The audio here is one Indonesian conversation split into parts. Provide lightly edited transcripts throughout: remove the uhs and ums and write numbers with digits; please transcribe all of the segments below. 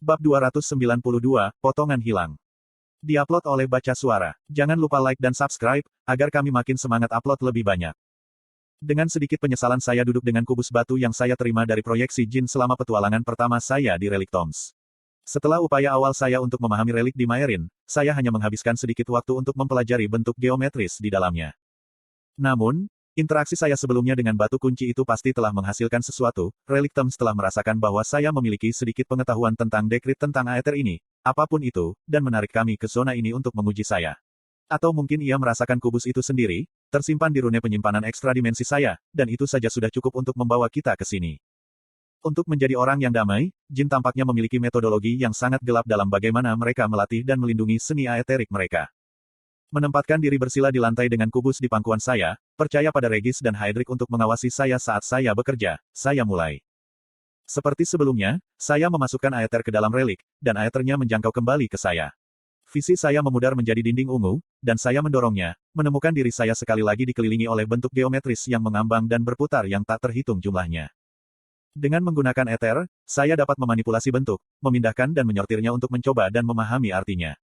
Bab 292, Potongan Hilang. Diupload oleh Baca Suara. Jangan lupa like dan subscribe, agar kami makin semangat upload lebih banyak. Dengan sedikit penyesalan saya duduk dengan kubus batu yang saya terima dari proyeksi jin selama petualangan pertama saya di Relic Tombs. Setelah upaya awal saya untuk memahami relik di Maerin, saya hanya menghabiskan sedikit waktu untuk mempelajari bentuk geometris di dalamnya. Namun, interaksi saya sebelumnya dengan batu kunci itu pasti telah menghasilkan sesuatu. Relic Tombs telah merasakan bahwa saya memiliki sedikit pengetahuan tentang dekrit tentang aether ini, apapun itu, dan menarik kami ke zona ini untuk menguji saya. Atau mungkin ia merasakan kubus itu sendiri, tersimpan di rune penyimpanan ekstra dimensi saya, dan itu saja sudah cukup untuk membawa kita ke sini. Untuk menjadi orang yang damai, jin tampaknya memiliki metodologi yang sangat gelap dalam bagaimana mereka melatih dan melindungi seni aeterik mereka. Menempatkan diri bersila di lantai dengan kubus di pangkuan saya, percaya pada Regis dan Hydric untuk mengawasi saya saat saya bekerja, saya mulai. Seperti sebelumnya, saya memasukkan aether ke dalam relik, dan aethernya menjangkau kembali ke saya. Visi saya memudar menjadi dinding ungu, dan saya mendorongnya, menemukan diri saya sekali lagi dikelilingi oleh bentuk geometris yang mengambang dan berputar yang tak terhitung jumlahnya. Dengan menggunakan aether, saya dapat memanipulasi bentuk, memindahkan dan menyortirnya untuk mencoba dan memahami artinya.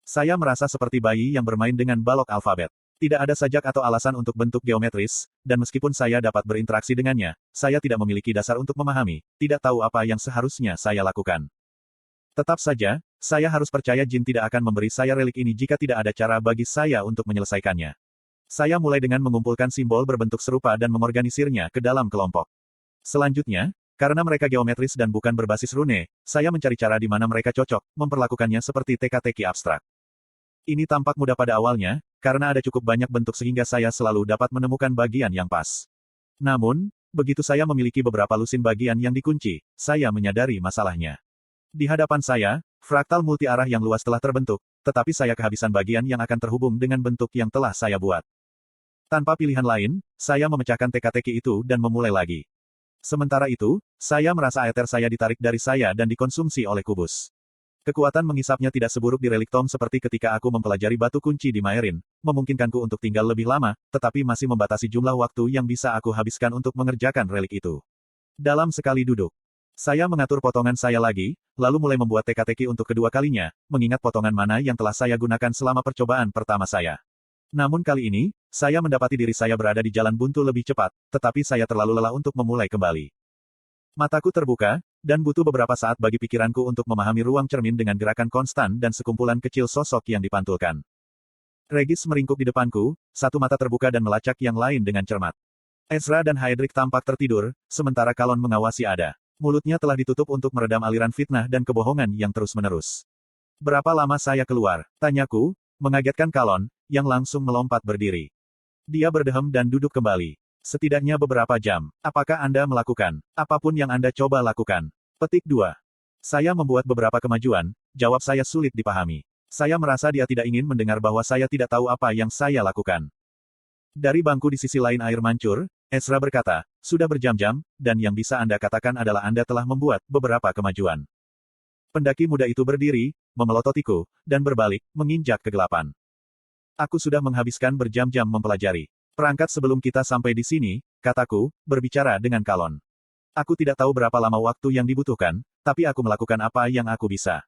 Saya merasa seperti bayi yang bermain dengan balok alfabet. Tidak ada sajak atau alasan untuk bentuk geometris, dan meskipun saya dapat berinteraksi dengannya, saya tidak memiliki dasar untuk memahami, tidak tahu apa yang seharusnya saya lakukan. Tetap saja, saya harus percaya jin tidak akan memberi saya relik ini jika tidak ada cara bagi saya untuk menyelesaikannya. Saya mulai dengan mengumpulkan simbol berbentuk serupa dan mengorganisirnya ke dalam kelompok. Selanjutnya, karena mereka geometris dan bukan berbasis rune, saya mencari cara di mana mereka cocok, memperlakukannya seperti teka-teki abstrak. Ini tampak mudah pada awalnya, karena ada cukup banyak bentuk sehingga saya selalu dapat menemukan bagian yang pas. Namun, begitu saya memiliki beberapa lusin bagian yang dikunci, saya menyadari masalahnya. Di hadapan saya, fraktal multi-arah yang luas telah terbentuk, tetapi saya kehabisan bagian yang akan terhubung dengan bentuk yang telah saya buat. Tanpa pilihan lain, saya memecahkan teka-teki itu dan memulai lagi. Sementara itu, saya merasa aether saya ditarik dari saya dan dikonsumsi oleh kubus. Kekuatan mengisapnya tidak seburuk di Relic Tomb seperti ketika aku mempelajari batu kunci di Maerin, memungkinkanku untuk tinggal lebih lama, tetapi masih membatasi jumlah waktu yang bisa aku habiskan untuk mengerjakan relik itu. Dalam sekali duduk, saya mengatur potongan saya lagi, lalu mulai membuat teka-teki untuk kedua kalinya, mengingat potongan mana yang telah saya gunakan selama percobaan pertama saya. Namun kali ini, saya mendapati diri saya berada di jalan buntu lebih cepat, tetapi saya terlalu lelah untuk memulai kembali. Mataku terbuka, dan butuh beberapa saat bagi pikiranku untuk memahami ruang cermin dengan gerakan konstan dan sekumpulan kecil sosok yang dipantulkan. Regis meringkuk di depanku, satu mata terbuka dan melacak yang lain dengan cermat. Ezra dan Hydric tampak tertidur, sementara Kalon mengawasi Ada. Mulutnya telah ditutup untuk meredam aliran fitnah dan kebohongan yang terus-menerus. Berapa lama saya keluar? Tanyaku, mengagetkan Kalon, yang langsung melompat berdiri. Dia berdehem dan duduk kembali. Setidaknya beberapa jam. Apakah Anda melakukan apapun yang Anda coba lakukan? Petik 2. Saya membuat beberapa kemajuan, jawab saya sulit dipahami. Saya merasa dia tidak ingin mendengar bahwa saya tidak tahu apa yang saya lakukan. Dari bangku di sisi lain air mancur, Ezra berkata, sudah berjam-jam, dan yang bisa Anda katakan adalah Anda telah membuat beberapa kemajuan. Pendaki muda itu berdiri, memelototiku, dan berbalik, menginjak kegelapan. Aku sudah menghabiskan berjam-jam mempelajari perangkat sebelum kita sampai di sini, kataku, berbicara dengan Kalon. Aku tidak tahu berapa lama waktu yang dibutuhkan, tapi aku melakukan apa yang aku bisa.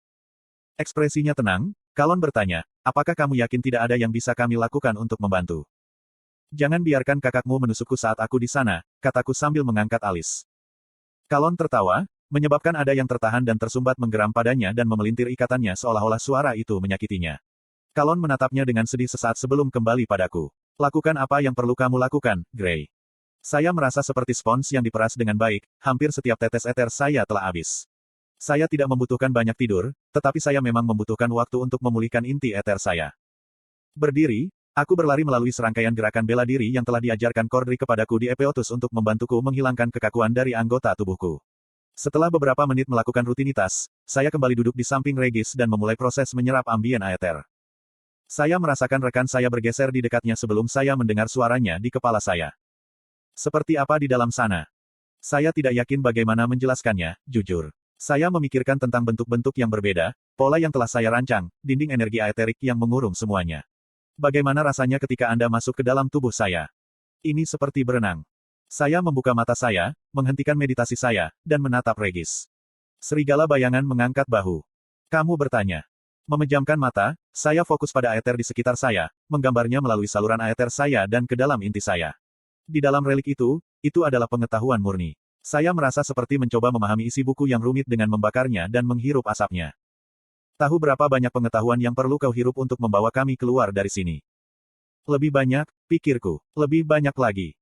Ekspresinya tenang, Kalon bertanya, apakah kamu yakin tidak ada yang bisa kami lakukan untuk membantu? Jangan biarkan kakakmu menusukku saat aku di sana, kataku sambil mengangkat alis. Kalon tertawa, menyebabkan ada yang tertahan dan tersumbat menggeram padanya dan memelintir ikatannya seolah-olah suara itu menyakitinya. Kalon menatapnya dengan sedih sesaat sebelum kembali padaku. Lakukan apa yang perlu kamu lakukan, Gray. Saya merasa seperti spons yang diperas dengan baik, hampir setiap tetes ether saya telah habis. Saya tidak membutuhkan banyak tidur, tetapi saya memang membutuhkan waktu untuk memulihkan inti ether saya. Berdiri, aku berlari melalui serangkaian gerakan bela diri yang telah diajarkan Cordry kepadaku di Epeotus untuk membantuku menghilangkan kekakuan dari anggota tubuhku. Setelah beberapa menit melakukan rutinitas, saya kembali duduk di samping Regis dan memulai proses menyerap ambien aether. Saya merasakan rekan saya bergeser di dekatnya sebelum saya mendengar suaranya di kepala saya. Seperti apa di dalam sana? Saya tidak yakin bagaimana menjelaskannya, jujur. Saya memikirkan tentang bentuk-bentuk yang berbeda, pola yang telah saya rancang, dinding energi aeterik yang mengurung semuanya. Bagaimana rasanya ketika Anda masuk ke dalam tubuh saya? Ini seperti berenang. Saya membuka mata saya, menghentikan meditasi saya, dan menatap Regis. Serigala bayangan mengangkat bahu. Kamu bertanya. Memejamkan mata, saya fokus pada aether di sekitar saya, menggambarnya melalui saluran aether saya dan ke dalam inti saya. Di dalam relik itu adalah pengetahuan murni. Saya merasa seperti mencoba memahami isi buku yang rumit dengan membakarnya dan menghirup asapnya. Tahu berapa banyak pengetahuan yang perlu kau hirup untuk membawa kami keluar dari sini? Lebih banyak, pikirku. Lebih banyak lagi.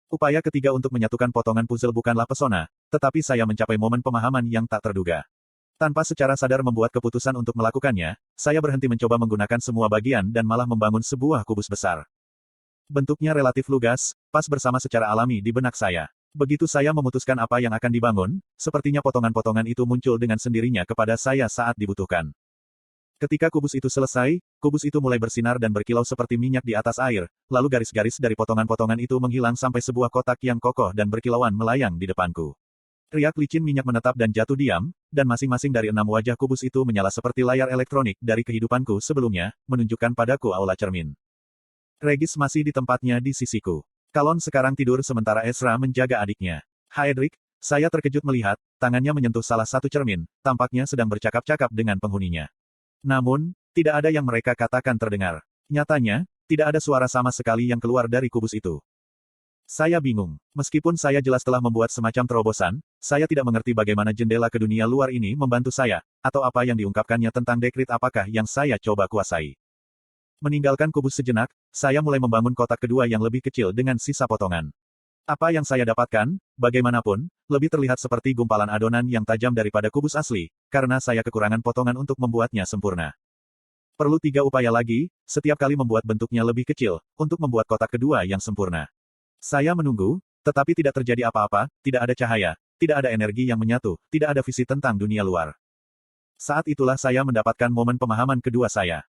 Upaya ketiga untuk menyatukan potongan puzzle bukanlah pesona, tetapi saya mencapai momen pemahaman yang tak terduga. Tanpa secara sadar membuat keputusan untuk melakukannya, saya berhenti mencoba menggunakan semua bagian dan malah membangun sebuah kubus besar. Bentuknya relatif lugas, pas bersama secara alami di benak saya. Begitu saya memutuskan apa yang akan dibangun, sepertinya potongan-potongan itu muncul dengan sendirinya kepada saya saat dibutuhkan. Ketika kubus itu selesai, kubus itu mulai bersinar dan berkilau seperti minyak di atas air, lalu garis-garis dari potongan-potongan itu menghilang sampai sebuah kotak yang kokoh dan berkilauan melayang di depanku. Riak licin minyak menetap dan jatuh diam, dan masing-masing dari 6 wajah kubus itu menyala seperti layar elektronik dari kehidupanku sebelumnya, menunjukkan padaku aula cermin. Regis masih di tempatnya di sisiku. Kalon sekarang tidur sementara Ezra menjaga adiknya. Haedric, saya terkejut melihat, tangannya menyentuh salah satu cermin, tampaknya sedang bercakap-cakap dengan penghuninya. Namun, tidak ada yang mereka katakan terdengar. Nyatanya, tidak ada suara sama sekali yang keluar dari kubus itu. Saya bingung. Meskipun saya jelas telah membuat semacam terobosan, saya tidak mengerti bagaimana jendela ke dunia luar ini membantu saya, atau apa yang diungkapkannya tentang dekrit apakah yang saya coba kuasai. Meninggalkan kubus sejenak, saya mulai membangun kotak kedua yang lebih kecil dengan sisa potongan. Apa yang saya dapatkan, bagaimanapun, lebih terlihat seperti gumpalan adonan yang tajam daripada kubus asli, karena saya kekurangan potongan untuk membuatnya sempurna. Perlu 3 upaya lagi, setiap kali membuat bentuknya lebih kecil, untuk membuat kotak kedua yang sempurna. Saya menunggu, tetapi tidak terjadi apa-apa, tidak ada cahaya, tidak ada energi yang menyatu, tidak ada visi tentang dunia luar. Saat itulah saya mendapatkan momen pemahaman kedua saya.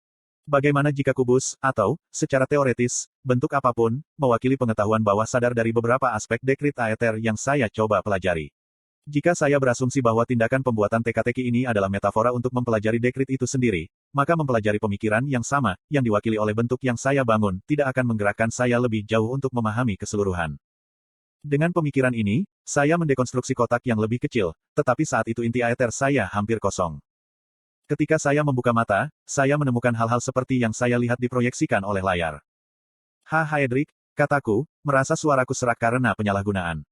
Bagaimana jika kubus, atau, secara teoretis, bentuk apapun, mewakili pengetahuan bawah sadar dari beberapa aspek dekrit aether yang saya coba pelajari. Jika saya berasumsi bahwa tindakan pembuatan teka-teki ini adalah metafora untuk mempelajari dekrit itu sendiri, maka mempelajari pemikiran yang sama, yang diwakili oleh bentuk yang saya bangun, tidak akan menggerakkan saya lebih jauh untuk memahami keseluruhan. Dengan pemikiran ini, saya mendekonstruksi kotak yang lebih kecil, tetapi saat itu inti aether saya hampir kosong. Ketika saya membuka mata, saya menemukan hal-hal seperti yang saya lihat diproyeksikan oleh layar. Haedric, kataku, merasa suaraku serak karena penyalahgunaan.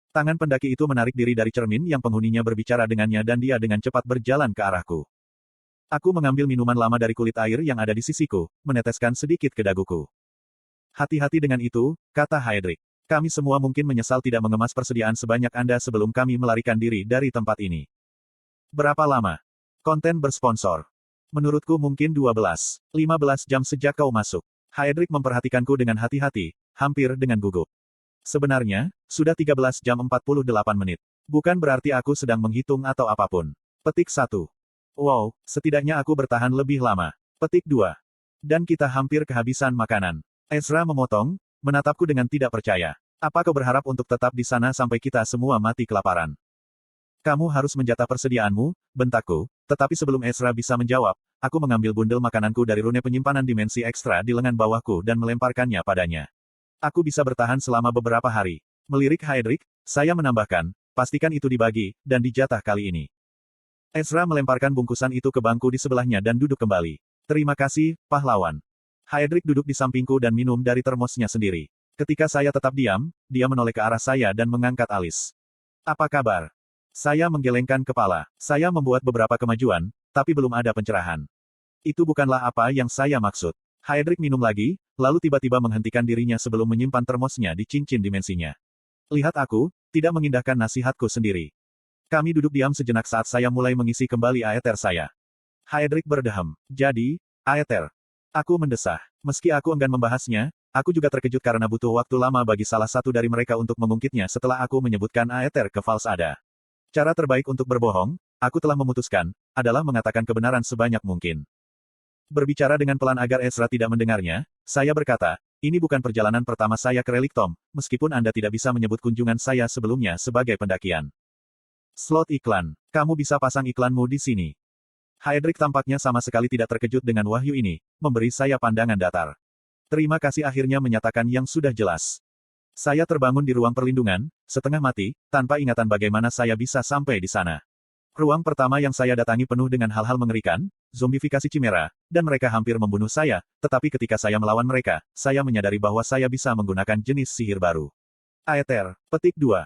Tangan pendaki itu menarik diri dari cermin yang penghuninya berbicara dengannya dan dia dengan cepat berjalan ke arahku. Aku mengambil minuman lama dari kulit air yang ada di sisiku, meneteskan sedikit ke daguku. Hati-hati dengan itu, kata Haedric. Kami semua mungkin menyesal tidak mengemas persediaan sebanyak Anda sebelum kami melarikan diri dari tempat ini. Berapa lama? Konten bersponsor. Menurutku mungkin 12-15 jam sejak kau masuk. Haedric memperhatikanku dengan hati-hati, hampir dengan gugup. Sebenarnya, sudah 13 jam 48 menit. Bukan berarti aku sedang menghitung atau apapun. Petik 1. Wow, setidaknya aku bertahan lebih lama. Petik 2. Dan kita hampir kehabisan makanan. Ezra memotong, menatapku dengan tidak percaya. Apa kau berharap untuk tetap di sana sampai kita semua mati kelaparan? Kamu harus menjatah persediaanmu, bentakku, tetapi sebelum Ezra bisa menjawab, aku mengambil bundel makananku dari rune penyimpanan dimensi ekstra di lengan bawahku dan melemparkannya padanya. Aku bisa bertahan selama beberapa hari. Melirik Haedric, saya menambahkan, pastikan itu dibagi, dan dijatah kali ini. Ezra melemparkan bungkusan itu ke bangku di sebelahnya dan duduk kembali. Terima kasih, pahlawan. Haedric duduk di sampingku dan minum dari termosnya sendiri. Ketika saya tetap diam, dia menoleh ke arah saya dan mengangkat alis. Apa kabar? Saya menggelengkan kepala. Saya membuat beberapa kemajuan, tapi belum ada pencerahan. Itu bukanlah apa yang saya maksud. Haedric minum lagi, lalu tiba-tiba menghentikan dirinya sebelum menyimpan termosnya di cincin dimensinya. Lihat aku, tidak mengindahkan nasihatku sendiri. Kami duduk diam sejenak saat saya mulai mengisi kembali aether saya. Haedric berdehem. Jadi, aether. Aku mendesah. Meski aku enggan membahasnya, aku juga terkejut karena butuh waktu lama bagi salah satu dari mereka untuk mengungkitnya setelah aku menyebutkan aether ke Falsada. Cara terbaik untuk berbohong, aku telah memutuskan, adalah mengatakan kebenaran sebanyak mungkin. Berbicara dengan pelan agar Ezra tidak mendengarnya, saya berkata, ini bukan perjalanan pertama saya ke Relik Tom, meskipun Anda tidak bisa menyebut kunjungan saya sebelumnya sebagai pendakian. Slot iklan. Kamu bisa pasang iklanmu di sini. Haedric tampaknya sama sekali tidak terkejut dengan wahyu ini, memberi saya pandangan datar. Terima kasih akhirnya menyatakan yang sudah jelas. Saya terbangun di ruang perlindungan, setengah mati, tanpa ingatan bagaimana saya bisa sampai di sana. Ruang pertama yang saya datangi penuh dengan hal-hal mengerikan, zombifikasi Chimera, dan mereka hampir membunuh saya, tetapi ketika saya melawan mereka, saya menyadari bahwa saya bisa menggunakan jenis sihir baru. Aether, petik 2.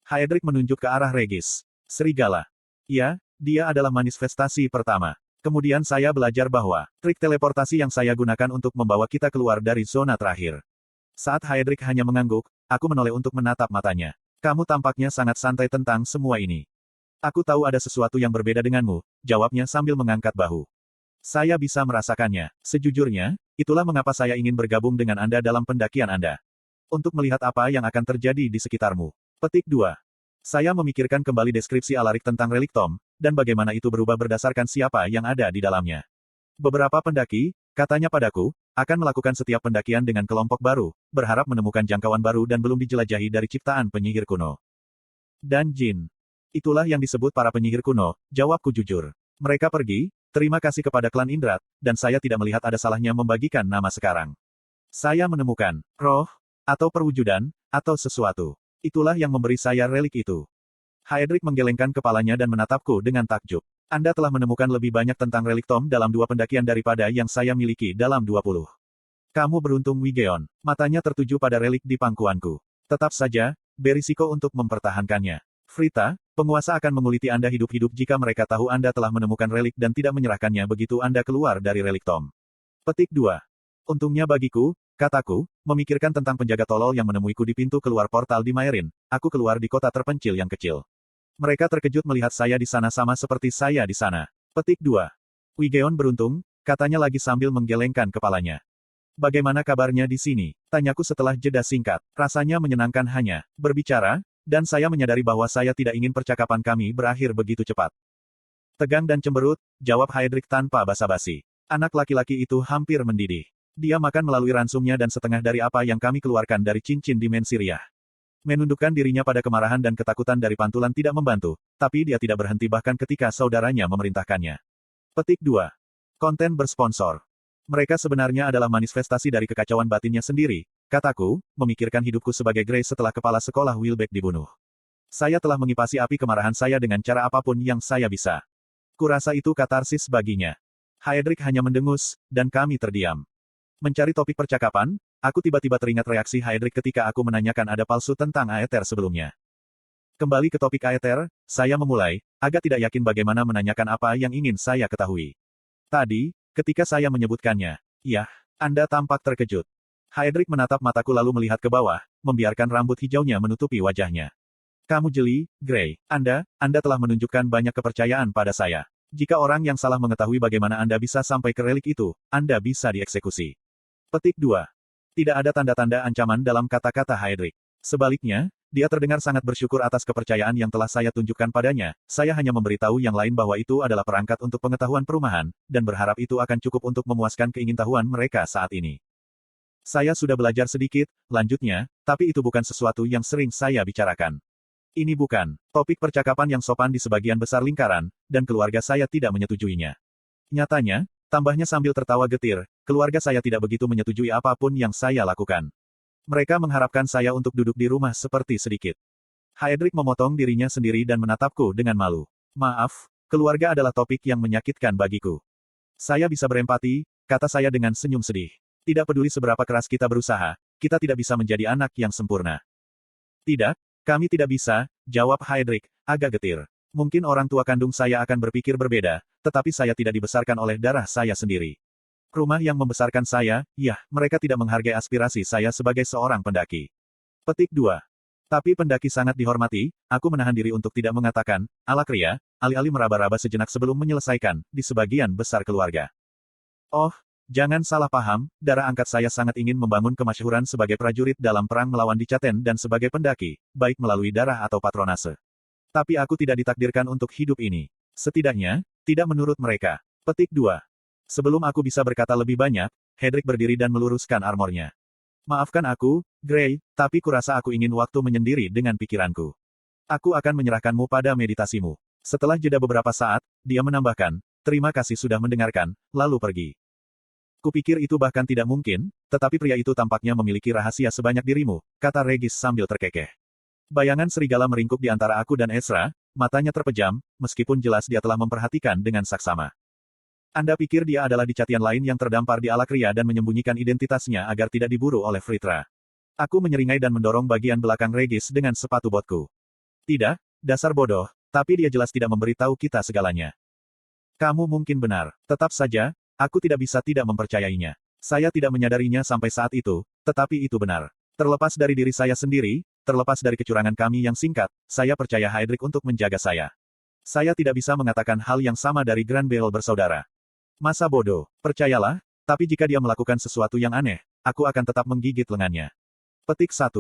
Haedric menunjuk ke arah Regis. Serigala. Ya, dia adalah manifestasi pertama. Kemudian saya belajar bahwa, trik teleportasi yang saya gunakan untuk membawa kita keluar dari zona terakhir. Saat Haedric hanya mengangguk, aku menoleh untuk menatap matanya. Kamu tampaknya sangat santai tentang semua ini. Aku tahu ada sesuatu yang berbeda denganmu, jawabnya sambil mengangkat bahu. Saya bisa merasakannya. Sejujurnya, itulah mengapa saya ingin bergabung dengan Anda dalam pendakian Anda. Untuk melihat apa yang akan terjadi di sekitarmu. Petik 2. Saya memikirkan kembali deskripsi Alaric tentang relik Tom, dan bagaimana itu berubah berdasarkan siapa yang ada di dalamnya. Beberapa pendaki, katanya padaku, akan melakukan setiap pendakian dengan kelompok baru, berharap menemukan jangkauan baru dan belum dijelajahi dari ciptaan penyihir kuno. Dan jin. Itulah yang disebut para penyihir kuno, jawabku jujur. Mereka pergi, terima kasih kepada klan Indrat, dan saya tidak melihat ada salahnya membagikan nama sekarang. Saya menemukan roh, atau perwujudan, atau sesuatu. Itulah yang memberi saya relik itu. Haedric menggelengkan kepalanya dan menatapku dengan takjub. Anda telah menemukan lebih banyak tentang relik Tom dalam 2 pendakian daripada yang saya miliki dalam 20. Kamu beruntung Wigeon. Matanya tertuju pada relik di pangkuanku. Tetap saja, berisiko untuk mempertahankannya. Frita, penguasa akan menguliti Anda hidup-hidup jika mereka tahu Anda telah menemukan relik dan tidak menyerahkannya begitu Anda keluar dari relik Tom. Petik 2. Untungnya bagiku, kataku, memikirkan tentang penjaga tolol yang menemuiku di pintu keluar portal di Maerin, aku keluar di kota terpencil yang kecil. Mereka terkejut melihat saya di sana sama seperti saya di sana. Petik 2. Wigeon beruntung, katanya lagi sambil menggelengkan kepalanya. Bagaimana kabarnya di sini? Tanyaku setelah jeda singkat. Rasanya menyenangkan hanya berbicara, dan saya menyadari bahwa saya tidak ingin percakapan kami berakhir begitu cepat. Tegang dan cemberut, jawab Haedric tanpa basa-basi. Anak laki-laki itu hampir mendidih. Dia makan melalui ransumnya dan setengah dari apa yang kami keluarkan dari cincin dimensi Riah. Menundukkan dirinya pada kemarahan dan ketakutan dari pantulan tidak membantu, tapi dia tidak berhenti bahkan ketika saudaranya memerintahkannya. Petik 2. Konten bersponsor. Mereka sebenarnya adalah manifestasi dari kekacauan batinnya sendiri, kataku, memikirkan hidupku sebagai Grace setelah kepala sekolah Wilbeck dibunuh. Saya telah mengipasi api kemarahan saya dengan cara apapun yang saya bisa. Kurasa itu katarsis baginya. Haedric hanya mendengus, dan kami terdiam. Mencari topik percakapan, aku tiba-tiba teringat reaksi Haedric ketika aku menanyakan ada palsu tentang Aether sebelumnya. Kembali ke topik Aether, saya memulai, agak tidak yakin bagaimana menanyakan apa yang ingin saya ketahui. Tadi, ketika saya menyebutkannya, "Yah, Anda tampak terkejut." Haedric menatap mataku lalu melihat ke bawah, membiarkan rambut hijaunya menutupi wajahnya. Kamu jeli, Gray. Anda telah menunjukkan banyak kepercayaan pada saya. Jika orang yang salah mengetahui bagaimana Anda bisa sampai ke relik itu, Anda bisa dieksekusi. Petik 2. Tidak ada tanda-tanda ancaman dalam kata-kata Haedric. Sebaliknya, dia terdengar sangat bersyukur atas kepercayaan yang telah saya tunjukkan padanya. Saya hanya memberitahu yang lain bahwa itu adalah perangkat untuk pengetahuan perumahan, dan berharap itu akan cukup untuk memuaskan keingintahuan mereka saat ini. Saya sudah belajar sedikit, lanjutnya, tapi itu bukan sesuatu yang sering saya bicarakan. Ini bukan topik percakapan yang sopan di sebagian besar lingkaran, dan keluarga saya tidak menyetujuinya. Nyatanya, tambahnya sambil tertawa getir, keluarga saya tidak begitu menyetujui apapun yang saya lakukan. Mereka mengharapkan saya untuk duduk di rumah seperti sedikit. Haedric memotong dirinya sendiri dan menatapku dengan malu. Maaf, keluarga adalah topik yang menyakitkan bagiku. Saya bisa berempati, kata saya dengan senyum sedih. Tidak peduli seberapa keras kita berusaha, kita tidak bisa menjadi anak yang sempurna. Tidak, kami tidak bisa, jawab Haedric, agak getir. Mungkin orang tua kandung saya akan berpikir berbeda, tetapi saya tidak dibesarkan oleh darah saya sendiri. Rumah yang membesarkan saya, yah, mereka tidak menghargai aspirasi saya sebagai seorang pendaki. Petik 2. Tapi pendaki sangat dihormati, aku menahan diri untuk tidak mengatakan, Alakria, alih-alih meraba-raba sejenak sebelum menyelesaikan, di sebagian besar keluarga. Oh, jangan salah paham, darah angkat saya sangat ingin membangun kemasyhuran sebagai prajurit dalam perang melawan Dicaten dan sebagai pendaki, baik melalui darah atau patronase. Tapi aku tidak ditakdirkan untuk hidup ini. Setidaknya, tidak menurut mereka. Petik 2. Sebelum aku bisa berkata lebih banyak, Haedric berdiri dan meluruskan armornya. Maafkan aku, Gray, tapi kurasa aku ingin waktu menyendiri dengan pikiranku. Aku akan menyerahkanmu pada meditasimu. Setelah jeda beberapa saat, dia menambahkan, terima kasih sudah mendengarkan, lalu pergi. Kupikir itu bahkan tidak mungkin, tetapi pria itu tampaknya memiliki rahasia sebanyak dirimu, kata Regis sambil terkekeh. Bayangan serigala meringkuk di antara aku dan Ezra, matanya terpejam, meskipun jelas dia telah memperhatikan dengan saksama. Anda pikir dia adalah dicatian lain yang terdampar di Alakria dan menyembunyikan identitasnya agar tidak diburu oleh Fritra. Aku menyeringai dan mendorong bagian belakang Regis dengan sepatu botku. Tidak, dasar bodoh, tapi dia jelas tidak memberitahu kita segalanya. Kamu mungkin benar. Tetap saja, aku tidak bisa tidak mempercayainya. Saya tidak menyadarinya sampai saat itu, tetapi itu benar. Terlepas dari diri saya sendiri, terlepas dari kecurangan kami yang singkat, saya percaya Heydrich untuk menjaga saya. Saya tidak bisa mengatakan hal yang sama dari Grand Bale bersaudara. Masa bodoh, percayalah, tapi jika dia melakukan sesuatu yang aneh, aku akan tetap menggigit lengannya. Petik 1.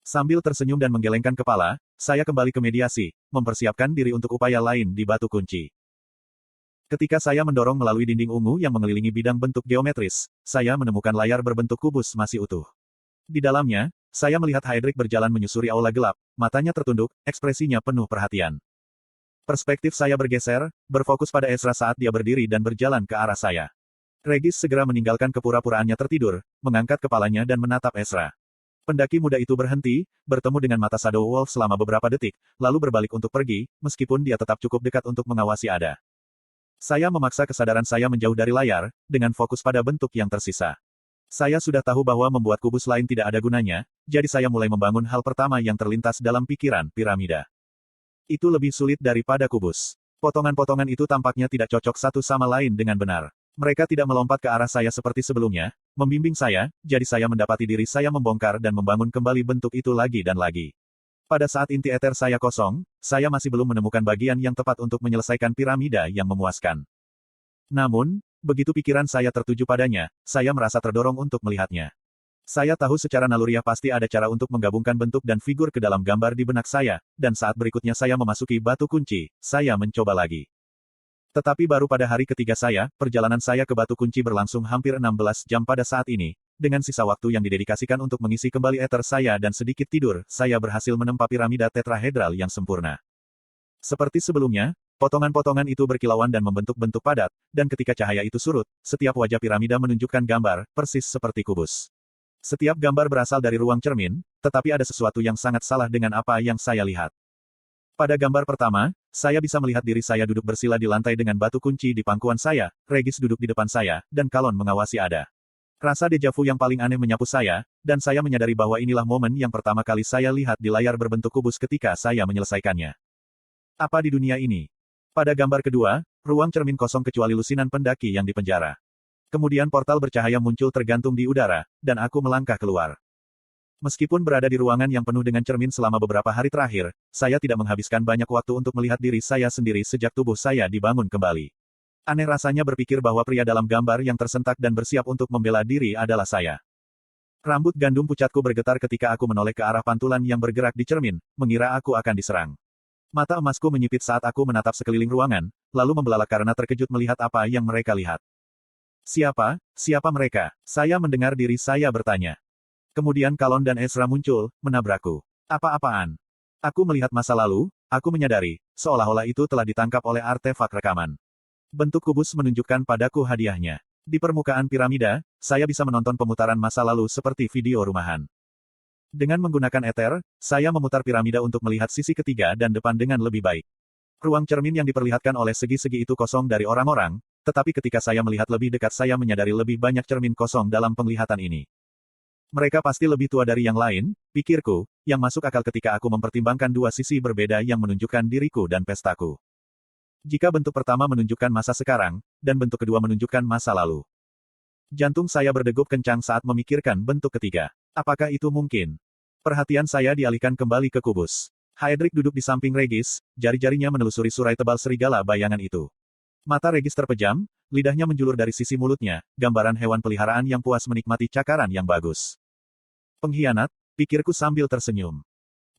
Sambil tersenyum dan menggelengkan kepala, saya kembali ke mediasi, mempersiapkan diri untuk upaya lain di batu kunci. Ketika saya mendorong melalui dinding ungu yang mengelilingi bidang bentuk geometris, saya menemukan layar berbentuk kubus masih utuh. Di dalamnya, saya melihat Heydrich berjalan menyusuri aula gelap, matanya tertunduk, ekspresinya penuh perhatian. Perspektif saya bergeser, berfokus pada Ezra saat dia berdiri dan berjalan ke arah saya. Regis segera meninggalkan kepura-puraannya tertidur, mengangkat kepalanya dan menatap Ezra. Pendaki muda itu berhenti, bertemu dengan mata Shadow Wolf selama beberapa detik, lalu berbalik untuk pergi, meskipun dia tetap cukup dekat untuk mengawasi Ada. Saya memaksa kesadaran saya menjauh dari layar, dengan fokus pada bentuk yang tersisa. Saya sudah tahu bahwa membuat kubus lain tidak ada gunanya, jadi saya mulai membangun hal pertama yang terlintas dalam pikiran, piramida. Itu lebih sulit daripada kubus. Potongan-potongan itu tampaknya tidak cocok satu sama lain dengan benar. Mereka tidak melompat ke arah saya seperti sebelumnya, membimbing saya, jadi saya mendapati diri saya membongkar dan membangun kembali bentuk itu lagi dan lagi. Pada saat inti eter saya kosong, saya masih belum menemukan bagian yang tepat untuk menyelesaikan piramida yang memuaskan. Namun, begitu pikiran saya tertuju padanya, saya merasa terdorong untuk melihatnya. Saya tahu secara naluriah pasti ada cara untuk menggabungkan bentuk dan figur ke dalam gambar di benak saya, dan saat berikutnya saya memasuki batu kunci, saya mencoba lagi. Tetapi baru pada hari ketiga perjalanan saya ke batu kunci berlangsung hampir 16 jam pada saat ini. Dengan sisa waktu yang didedikasikan untuk mengisi kembali eter saya dan sedikit tidur, saya berhasil menempa piramida tetrahedral yang sempurna. Seperti sebelumnya, potongan-potongan itu berkilauan dan membentuk bentuk padat, dan ketika cahaya itu surut, setiap wajah piramida menunjukkan gambar, persis seperti kubus. Setiap gambar berasal dari ruang cermin, tetapi ada sesuatu yang sangat salah dengan apa yang saya lihat. Pada gambar pertama, saya bisa melihat diri saya duduk bersila di lantai dengan batu kunci di pangkuan saya, Regis duduk di depan saya, dan Kalon mengawasi Ada. Rasa dejavu yang paling aneh menyapu saya, dan saya menyadari bahwa inilah momen yang pertama kali saya lihat di layar berbentuk kubus ketika saya menyelesaikannya. Apa di dunia ini? Pada gambar kedua, ruang cermin kosong kecuali lusinan pendaki yang dipenjara. Kemudian portal bercahaya muncul tergantung di udara, dan aku melangkah keluar. Meskipun berada di ruangan yang penuh dengan cermin selama beberapa hari terakhir, saya tidak menghabiskan banyak waktu untuk melihat diri saya sendiri sejak tubuh saya dibangun kembali. Aneh rasanya berpikir bahwa pria dalam gambar yang tersentak dan bersiap untuk membela diri adalah saya. Rambut gandum pucatku bergetar ketika aku menoleh ke arah pantulan yang bergerak di cermin, mengira aku akan diserang. Mata emasku menyipit saat aku menatap sekeliling ruangan, lalu membelalak karena terkejut melihat apa yang mereka lihat. Siapa mereka? Saya mendengar diri saya bertanya. Kemudian Kalon dan Ezra muncul, menabrakku. Apa-apaan? Aku melihat masa lalu, aku menyadari, seolah-olah itu telah ditangkap oleh artefak rekaman. Bentuk kubus menunjukkan padaku hadiahnya. Di permukaan piramida, saya bisa menonton pemutaran masa lalu seperti video rumahan. Dengan menggunakan eter, saya memutar piramida untuk melihat sisi ketiga dan depan dengan lebih baik. Ruang cermin yang diperlihatkan oleh segi-segi itu kosong dari orang-orang, tetapi ketika saya melihat lebih dekat saya menyadari lebih banyak cermin kosong dalam penglihatan ini. Mereka pasti lebih tua dari yang lain, pikirku, yang masuk akal ketika aku mempertimbangkan dua sisi berbeda yang menunjukkan diriku dan pestaku. Jika bentuk pertama menunjukkan masa sekarang, dan bentuk kedua menunjukkan masa lalu. Jantung saya berdegup kencang saat memikirkan bentuk ketiga. Apakah itu mungkin? Perhatian saya dialihkan kembali ke kubus. Heydrich duduk di samping Regis, jari-jarinya menelusuri surai tebal serigala bayangan itu. Mata Regis terpejam, lidahnya menjulur dari sisi mulutnya, gambaran hewan peliharaan yang puas menikmati cakaran yang bagus. Pengkhianat, pikirku sambil tersenyum.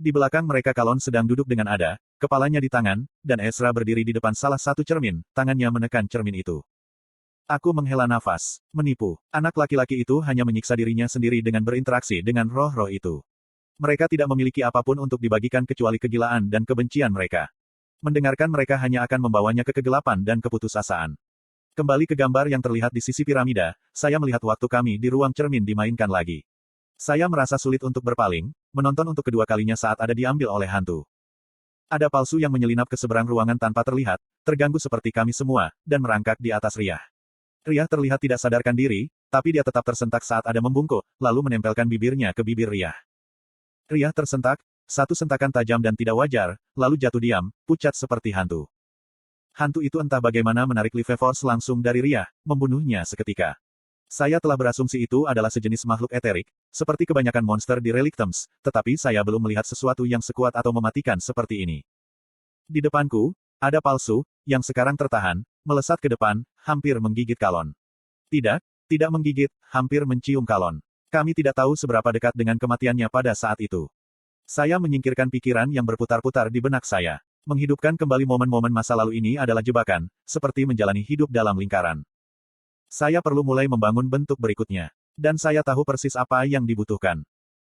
Di belakang mereka Kalon sedang duduk dengan Ada, kepalanya di tangan, dan Ezra berdiri di depan salah satu cermin, tangannya menekan cermin itu. Aku menghela nafas. Menipu. Anak laki-laki itu hanya menyiksa dirinya sendiri dengan berinteraksi dengan roh-roh itu. Mereka tidak memiliki apapun untuk dibagikan kecuali kegilaan dan kebencian mereka. Mendengarkan mereka hanya akan membawanya ke kegelapan dan keputusasaan. Kembali ke gambar yang terlihat di sisi piramida, saya melihat waktu kami di ruang cermin dimainkan lagi. Saya merasa sulit untuk berpaling, menonton untuk kedua kalinya saat Ada diambil oleh hantu. Ada palsu yang menyelinap ke seberang ruangan tanpa terlihat, terganggu seperti kami semua, dan merangkak di atas Riyah. Riyah terlihat tidak sadarkan diri, tapi dia tetap tersentak saat ada membungkuk, lalu menempelkan bibirnya ke bibir Riyah. Riyah tersentak, satu sentakan tajam dan tidak wajar, lalu jatuh diam, pucat seperti hantu. Hantu itu entah bagaimana menarik Life Force langsung dari Riyah, membunuhnya seketika. Saya telah berasumsi itu adalah sejenis makhluk eterik, seperti kebanyakan monster di Relictums, tetapi saya belum melihat sesuatu yang sekuat atau mematikan seperti ini. Di depanku, ada palsu, yang sekarang tertahan, melesat ke depan, hampir menggigit Kalon. Tidak menggigit, hampir mencium Kalon. Kami tidak tahu seberapa dekat dengan kematiannya pada saat itu. Saya menyingkirkan pikiran yang berputar-putar di benak saya. Menghidupkan kembali momen-momen masa lalu ini adalah jebakan, seperti menjalani hidup dalam lingkaran. Saya perlu mulai membangun bentuk berikutnya. Dan saya tahu persis apa yang dibutuhkan.